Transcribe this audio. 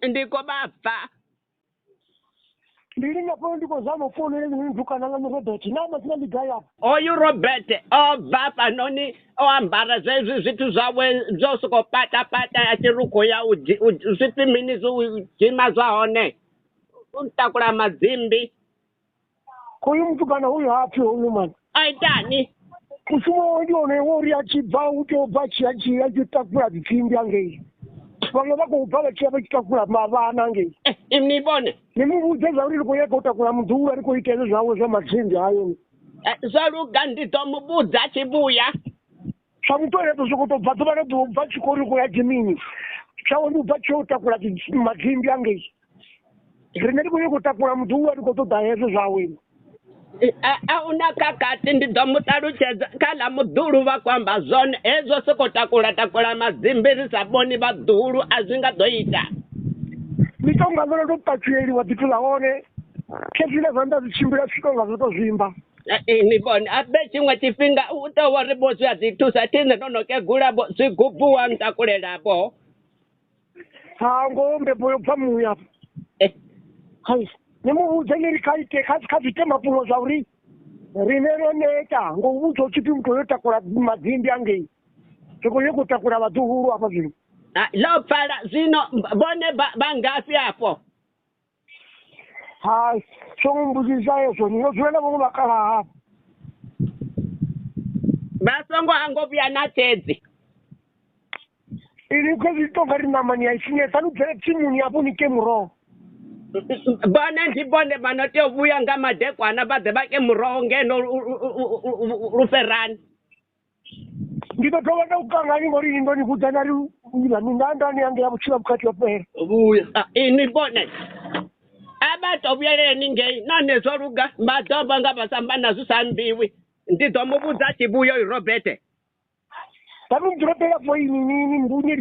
ndiko baba ndilinga po ndiko zama phone ile ndikana na Robert nama sina ligaya oyu Robert baba noni ambara zwithu zwawe zosoko pata achiruko ya zwipimini zwijima zwa hone untakula madzimbi koyu mtu kana huyo hapi huyo man aitani kusumo ndione wori achibva utobva chitakura dzimbi angei vamwe vakubva chitakura mavana angei imnibone nemubudze zvauri rikoyeka utakura mudhuru ari kuita izvo zvavo zvamadzimbi ayo zvaruga nditomubudza achibuya zvamutoreto zvokutobva tovanobva chikori kuya jimini zvavo ndibva chiotakura madzimbi angei rine rikoye kutakura mudhuru ari kutoda hezvo zvavo auna kakati ndidomutaruchedza kala mudhuru vakwamba zvone ezvo sikotakura madzimbi risaboni vadhuru azvingadoita mitonga zvono topachuyeriwa titulaone kezvine zvandazichimbira svitonga zvotozvimba nibone abe chimwe chifingwa utoworibosvi adzitusa tine nonokegulabo zvigubuwa ntakulelapo ngombepo yobva muya hai nemubudze nerikaite kazite mapuno zvauri rine roneta ngoubudza uchipi mntu yotakura madzimbi angei zvokonye kutakura vadhuhuru apa zvino lopfala zvino bone bangafi apo hai somumbuzisa ezvo ndinozviona vamwe vakala hapo vasongo angopya natedzi iri kwezvitonga rinamani yaisinetsa anudzere tsimuni apo nike muroho bone ndibone vanotovuya ngamadhekwana vadze vake muroho ngeno ruferani ndinotovada kukangani ngori indonibudza nari ndandani yange yavuchiva mukati wapera vuya inibone abatovuyeleni ngei nanezvoruga madombo ngavasamba nazvo sambiwi ndidomubudza achibuyo irobete tanumdiropera po inini mbunye